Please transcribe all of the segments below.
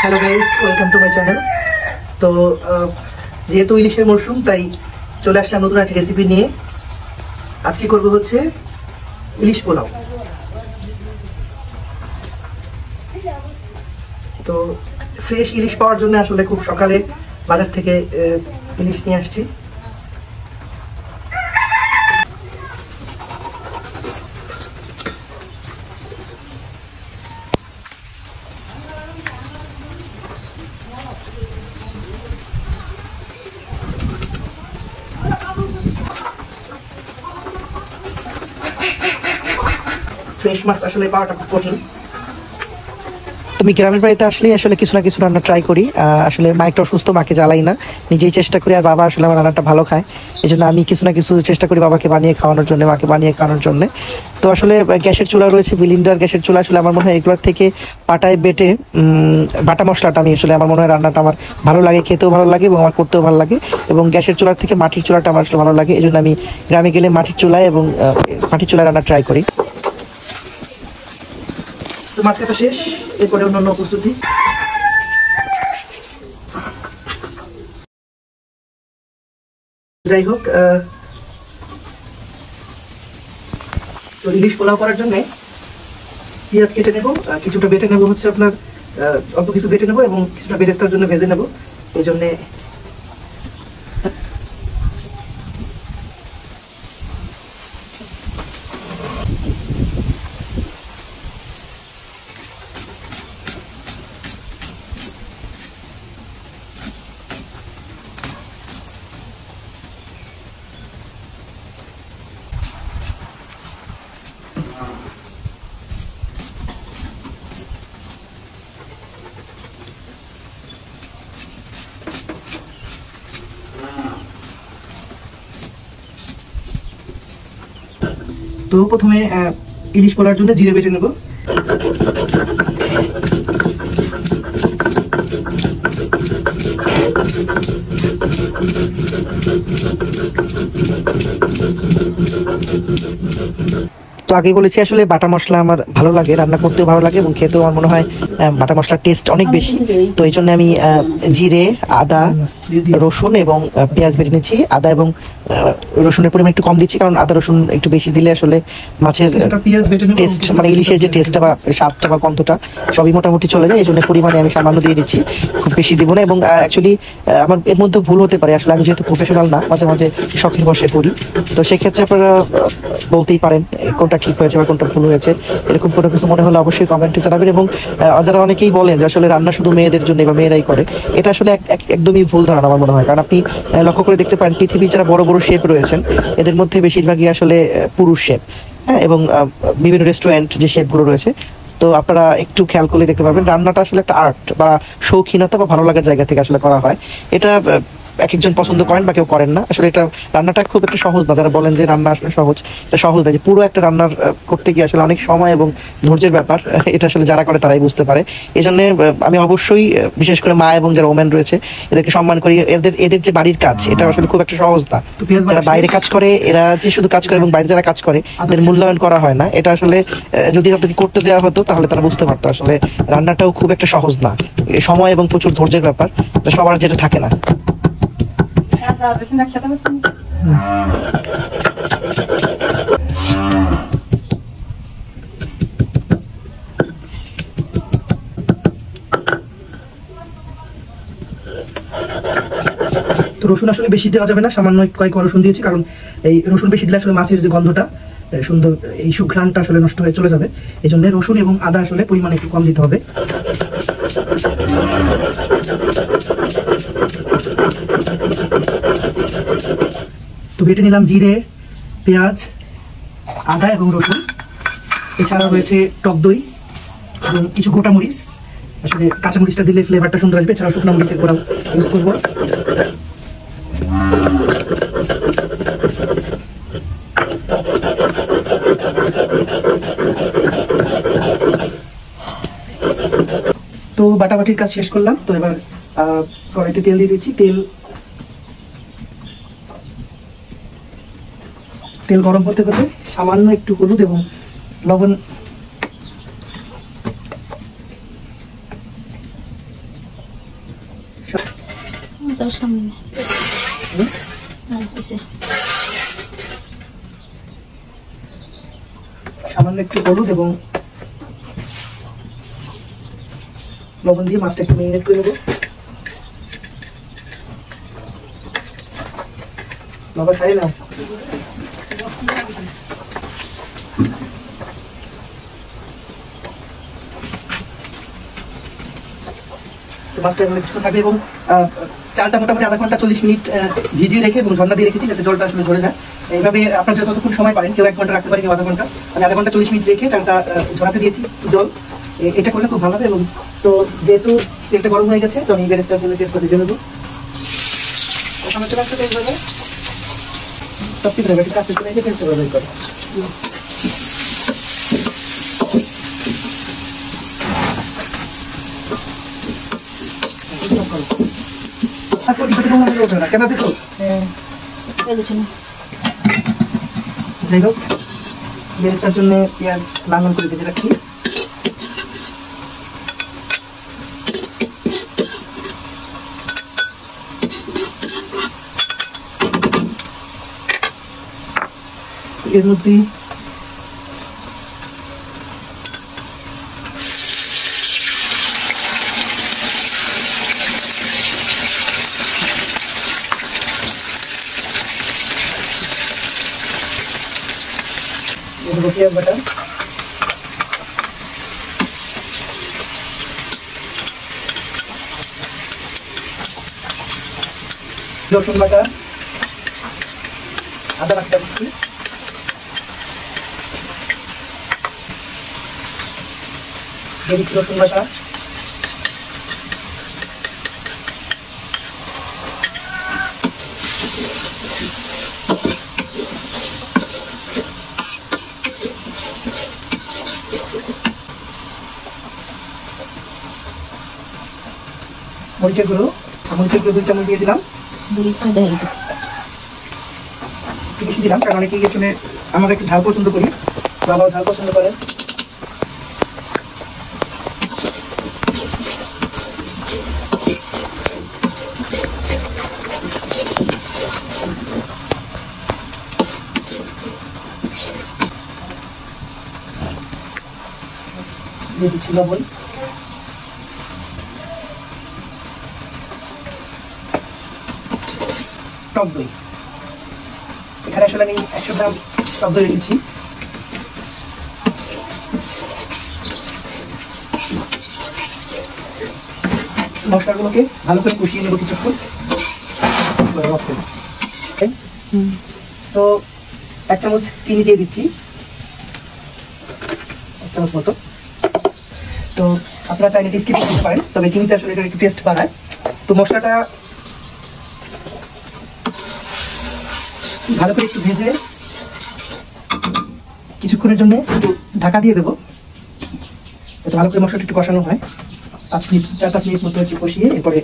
Hello guys, welcome to my channel. তো যেহেতু ইলিশের মরশুম, তাই চলে আসলাম নতুন একটা রেসিপি নিয়ে। আজকে করব হচ্ছে ইলিশ পোলাও। তো ফ্রেশ ইলিশ পাওয়ার জন্য আসলে খুব সকালে বাজার থেকে ইলিশ নিয়ে আসছি। ফ্রেশ মাছ আসলে পাওয়াটা খুব কঠিন। তুমি গ্রামের বাড়িতে আসলেই আসলে কিছু না কিছু রান্না ট্রাই করি। আসলে মা একটু অসুস্থ, মাকে জ্বালাই না, নিজেই চেষ্টা করি। আর বাবা আসলে আমার রান্নাটা ভালো খায়, এই জন্য আমি কিছু না কিছু চেষ্টা করি বাবাকে বানিয়ে খাওয়ানোর জন্য, মাকে বানিয়ে খাওয়ানোর জন্য। তো আসলে গ্যাসের চুলা রয়েছে, বিলিন্ডার গ্যাসের চুলা। আসলে আমার মনে হয় এগুলোর থেকে পাটায় বেটে বাটা মশলাটা আমি আসলে আমার মনে হয় রান্নাটা আমার ভালো লাগে, খেতেও ভালো লাগে এবং আমার করতেও ভালো লাগে। এবং গ্যাসের চুলার থেকে মাটির চুলাটা আমার আসলে ভালো লাগে, এই জন্য আমি গ্রামে গেলে মাটির চুলায় এবং মাটির চুলায় রান্না ট্রাই করি। তো মাছ কাটা শেষ, এরপরে অন্যান্য প্রস্তুতি। যাই হোক, তো ইলিশ পোলাও করার জন্য পেঁয়াজ কেটে নেব, কিছুটা বেটে নেব, হচ্ছে আপনার অল্প কিছু বেটে নেব এবং কিছুটা বেরেস্তার জন্য ভেজে নেব। এই জন্যে তো প্রথমে ইলিশ পোলার জন্য জিরে বেটে নেব। তো আগেই বলেছি আসলে বাটা মশলা আমার ভালো লাগে, রান্না করতেও ভালো লাগে এবং খেতেও আমার মনে হয় বাটা মশলার টেস্ট অনেক বেশি। তো এই জন্য আমি জিরে, আদা, রসুন এবং পেঁয়াজ বেটে নিচ্ছি। আদা এবং রসুনের পরিমাণ একটু কম দিচ্ছি, কারণ আদা রসুন একটু বেশি দিলে আসলে মাছের টেস্ট, মানে ইলিশের যে টেস্টটা বা স্বাদটা বা গন্ধটা সবই মোটামুটি চলে যায়। এই জন্য পরিমাণে আমি সামান্য দিয়ে দিচ্ছি, খুব বেশি দিব না। এবং অ্যাকচুয়ালি আমার এর মধ্যে ভুল হতে পারে, আসলে আমি যেহেতু প্রফেশনাল না, মাঝে মাঝে শখের বসে করি। তো সেক্ষেত্রে আপনারা বলতেই পারেন কোনটা ঠিক হয়েছে বা কোনটা ভুল হয়েছে। এরকম কোনো কিছু মনে হলে অবশ্যই কমেন্টে জানাবেন। এবং যারা অনেকেই বলেন যে আসলে রান্না শুধু মেয়েদের জন্য বা মেয়েরাই করে, এটা আসলে একদমই ভুল ধারণা আমার মনে হয়। কারণ আপনি লক্ষ্য করে দেখতে পারেন পৃথিবীর যারা বড় বড় শেফ রয়েছেন, এদের মধ্যে বেশিরভাগই আসলে পুরুষ শেফ। হ্যাঁ, এবং বিভিন্ন রেস্টুরেন্ট যে শেফগুলো রয়েছে, তো আপনারা একটু খেয়াল করলে দেখতে পারবেন রান্নাটা আসলে একটা আর্ট বা শৌখিনতা বা ভালো লাগার জায়গা থেকে আসলে করা হয়। এটা এক একজন পছন্দ করেন বা কেউ করেন না। আসলে এটা রান্নাটা খুব একটা সহজ না। যারা বলেন যে রান্না আসলে সহজ, এটা সহজ না। যে পুরো একটা রান্নার করতে গিয়ে আসলে অনেক সময় এবং ধৈর্যের ব্যাপার, এটা আসলে যারা করে তারাই বুঝতে পারে। এই জন্য আমি অবশ্যই বিশেষ করে মা এবং যারা ওমেন রয়েছে এদেরকে সম্মান করি। এদের যে বাড়ির কাজ, এটা আসলে খুব একটা সহজ না। যারা বাইরে কাজ করে, এরা যে শুধু কাজ করে এবং বাইরে যারা কাজ করে এদের মূল্যায়ন করা হয় না। এটা আসলে যদি তাদেরকে করতে দেওয়া হতো তাহলে তারা বুঝতে পারতো আসলে রান্নাটাও খুব একটা সহজ না। সময় এবং প্রচুর ধৈর্যের ব্যাপার, সবার যেটা থাকে না। তো রসুন আসলে বেশি দেওয়া যাবে না, সামান্য কয়েক রসুন দিয়েছি, কারণ এই রসুন বেশি দিলে আসলে মাছের যে গন্ধটা সুন্দর, এই সুঘ্রাণটা আসলে নষ্ট হয়ে চলে যাবে। এই জন্য রসুন এবং আদা আসলে পরিমাণ একটু কম দিতে হবে। তো বেটে নিলাম জিরে, পেঁয়াজ, আদা এবং রসুন। এছাড়াও রয়েছে টক দই এবং কিছু গোটা মরিচ। আসলে কাঁচা মরিচটা দিলে ফ্লেভারটা সুন্দর আসবে। এছাড়াও শুকনো মরিচের গোড়াও ইউজ করবো। তো বাটাবাটির কাজ শেষ করলাম। তো এবার কড়াইতে তেল দিয়ে দিচ্ছি। তেল গরম হতে হতে সামান্য একটু হলুদ এবং লবণ তোর সামনে সামান্য একটু হলুদ এবং লবণ দিয়ে মাছটা একটু মেরিনেট করে নেবো। বাবা খাই না, মাছটা এখানে কিছু থাকবে এবং চালটা মোটামুটি আধা ঘন্টা 40 মিনিট ভিজিয়ে রেখে এবং ঝর্ণা দিয়ে রেখেছি যাতে জলটা আসলে ঝরে যায়। এইভাবে আপনার যতক্ষণ সময় পারেন, কেউ 1 ঘন্টা রাখতে পারে, কেউ আধা ঘন্টা, আমি আধা ঘন্টা 40 মিনিট রেখে চালটা ঝরাতে দিয়েছি জল। এটা করলে খুব ভালো হবে। এবং তো যেহেতু তেলটা গরম হয়ে গেছে, তো আমি বেরেস্তার জন্য তেজপাতা দিয়ে নেবো। ওখানে চলে আসতে তেজপাতা সব কিছু রেখে কাছে চলে এসে তেজপাতা বের করে কেন দিচ্ছ? যাই হোক, বেরেস্তার জন্য পেঁয়াজ লাল লাল করে ভেজে রাখছি। এর মধ্যে পেঁয়াজ বাটা, রসুন বাটা, আদা বাটা দিচ্ছি, রসুন বাটা, মরিচের গুঁড়ো, 2 চামচ দিয়ে দিলাম। বেশি দিলাম কারণ অনেকেই আসলে আমরা একটু ঝাল পছন্দ করি, বাবাও ঝাল পছন্দ করেন। দিয়ে দিচ্ছি লবণ, টক দই। এখানে আসলে আমি 100 গ্রাম টক দই রেখেছি। মশলাগুলোকে ভালো করে কষিয়ে নেব কিছুক্ষণ। তো 1 চামচ চিনি দিয়ে দিচ্ছি, 1 চামচ মতো। তো আপনারা চাইলে স্কিপ করতে পারেন, তবে চিনিতে আসলে এটা একটু টেস্ট বাড়ায়। তো মশলাটা ভালো করে একটু ভেজে কিছুক্ষণের জন্য একটু ঢাকা দিয়ে দেবো, যাতে ভালো করে মশলাটা একটু কষানো হয়। 4-5 মিনিট মতো একটু কষিয়ে এরপরে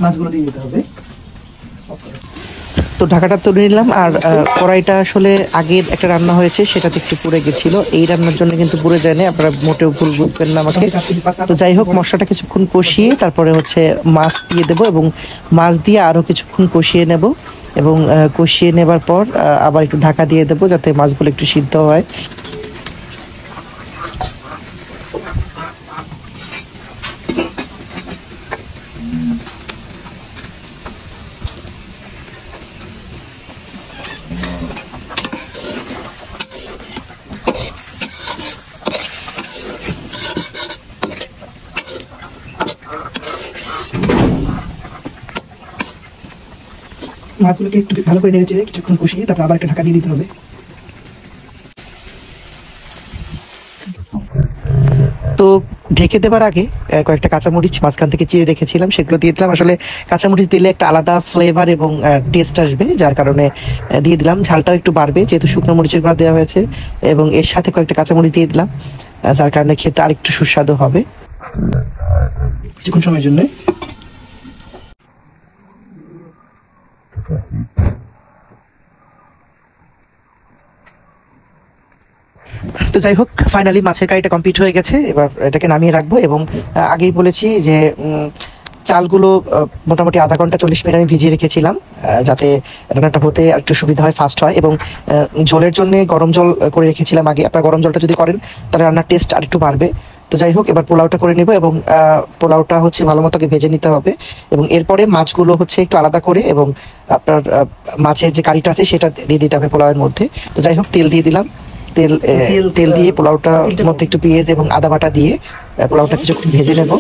মাছগুলো দিয়ে দিতে হবে। তো ঢাকাটা তুলে নিলাম। আর কড়াইটা আসলে আগের একটা রান্না হয়েছে, সেটাতে একটু পুড়ে গেছিল। এই রান্নার জন্য কিন্তু পুড়ে যায়নি, আপনারা মোটেও ভুল বুঝবেন না আমাকে। তো যাই হোক, মশলাটা কিছুক্ষণ কষিয়ে তারপরে হচ্ছে মাছ দিয়ে দেবো এবং মাছ দিয়ে আরও কিছুক্ষণ কষিয়ে নেব এবং কষিয়ে নেবার পর আবার একটু ঢাকা দিয়ে দেবো যাতে মাছগুলো একটু সিদ্ধ হয়। মাছগুলোকে একটু ভালো করে নেড়ে চেড়ে কিছুক্ষণ কষিয়ে তারপর আবার একটা ঢাকা দিয়ে দিতে হবে। তো ঢেকে দেবার আগে কয়েকটা কাঁচামরিচ মাঝখান থেকে চিড়ে রেখেছিলাম, সেগুলো দিয়ে দিলাম। আসলে কাঁচামরিচ দিলে একটা আলাদা ফ্লেভার এবং টেস্ট আসবে, যার কারণে দিয়ে দিলাম। ঝালটাও একটু বাড়বে যেহেতু শুকনো মরিচের গুঁড়া দেওয়া হয়েছে, এবং এর সাথে কয়েকটা কাঁচামরিচ দিয়ে দিলাম, যার কারণে খেতে আরেকটু সুস্বাদু হবে। কিছুক্ষণ সময়ের জন্য তো যাই হোক, ফাইনালি মাছের কারিটা কমপ্লিট হয়ে গেছে। এবার এটাকে নামিয়ে রাখবো এবং আগেই বলেছি যে চালগুলো মোটামুটি আধা ঘন্টা 40 মিনিট আমি ভিজিয়ে রেখেছিলাম, যাতে রান্নাটা হতে একটু সুবিধা হয়, ফাস্ট হয়। এবং ঝোলের জন্য গরম জল করে রেখেছিলাম আগে। আপনারা গরম জলটা যদি করেন তাহলে রান্নার টেস্ট আরেকটু বাড়বে। তো যাই হোক, এবার পোলাওটা করে নেব এবং পোলাওটা হচ্ছে ভালো মতো ভেজে নিতে হবে। এবং এরপরে মাছগুলো হচ্ছে একটু আলাদা করে এবং আপনার মাছের যে কারিটা আছে সেটা দিয়ে দিতে হবে পোলাওয়ের মধ্যে। তো যাই হোক, তেল দিয়ে দিলাম। তেল দিয়ে পোলাওটার মধ্যে একটু পেঁয়াজ এবং আদা বাটা দিয়ে পোলাওটা কিছুক্ষণ ভেজে নেব।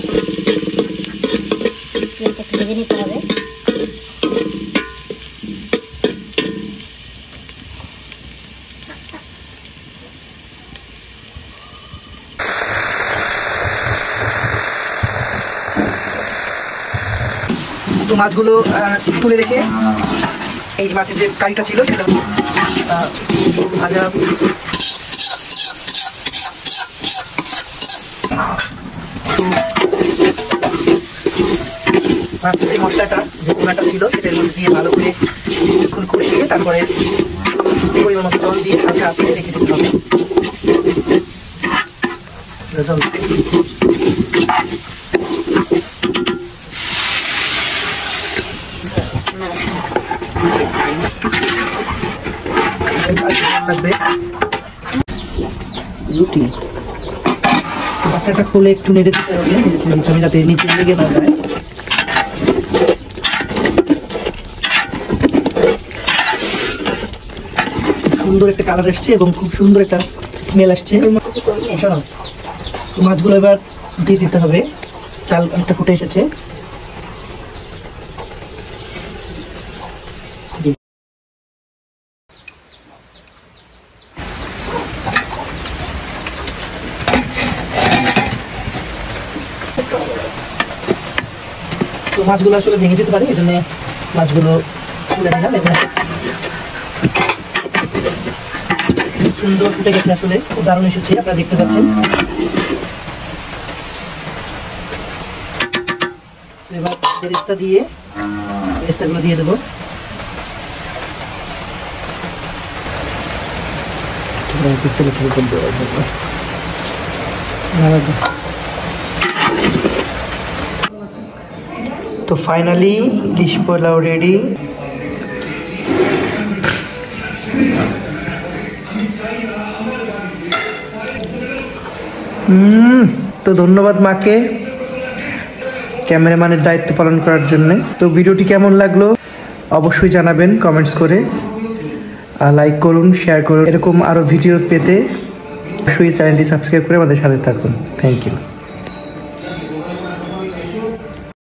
তো মাছগুলো তুলে রেখে এই মাছের যে কারিটা ছিল সেটা ভাজা মাছের যে মশলাটা যে পোনাটা ছিল সেটার মধ্যে দিয়ে ভালো করে কিছুক্ষণ কষিয়ে তারপরে পরিমাণ মতো জল দিয়ে হালকা আঁচে রেখে দিতে হবে। লাগবে রুটি বাটাটা খুলে একটু নেড়ে দিতে হবে, যাতে নিচে লেগে না যায়। সুন্দর একটা কালার আসছে এবং খুব সুন্দর একটা স্মেল আসছে। মাছগুলো এবার দিয়ে দিতে হবে। চাল অনেকটা ফুটে এসেছে। তো মাছগুলো আসলে ভেঙে যেতে পারে, এই জন্য মাছগুলো তুলে নিলাম। এবং সুন্দর ফুটে গেছে, আসলে খুব দারুণ এসেছে, আপনারা দেখতে পাচ্ছেন। এবার বেরেস্তা দিয়ে বেরেস্তাগুলো দিয়ে দেবো। তো ফাইনালি ইলিশ পোলাও রেডি। তো ধন্যবাদ মাকে ক্যামেরাম্যানের দায়িত্ব পালন করার জন্য। তো ভিডিওটি কেমন লাগলো অবশ্যই জানাবেন কমেন্টস করে, আর লাইক করুন, শেয়ার করুন। এরকম আরও ভিডিও পেতে অবশ্যই চ্যানেলটি সাবস্ক্রাইব করে আমাদের সাথে থাকুন। Thank you.